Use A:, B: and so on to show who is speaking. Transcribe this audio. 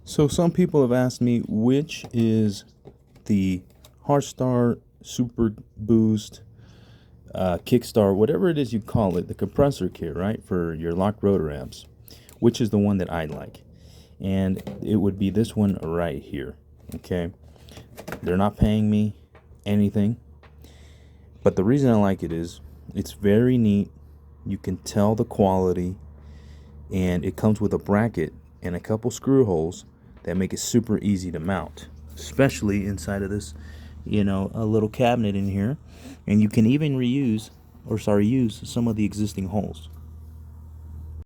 A: So some people have asked me which is the Hard Super Boost, Kickstart, whatever it is you call it, the compressor kit, right, for your locked rotor amps. Which is the one that I like? And it would be this one right here. Okay, they're not paying me anything, but the reason I like it is it's very neat. You can tell the quality, and it comes with a bracket and a couple screw holes that make it super easy to mount, especially inside of this, a little cabinet in here. And you can even use some of the existing holes.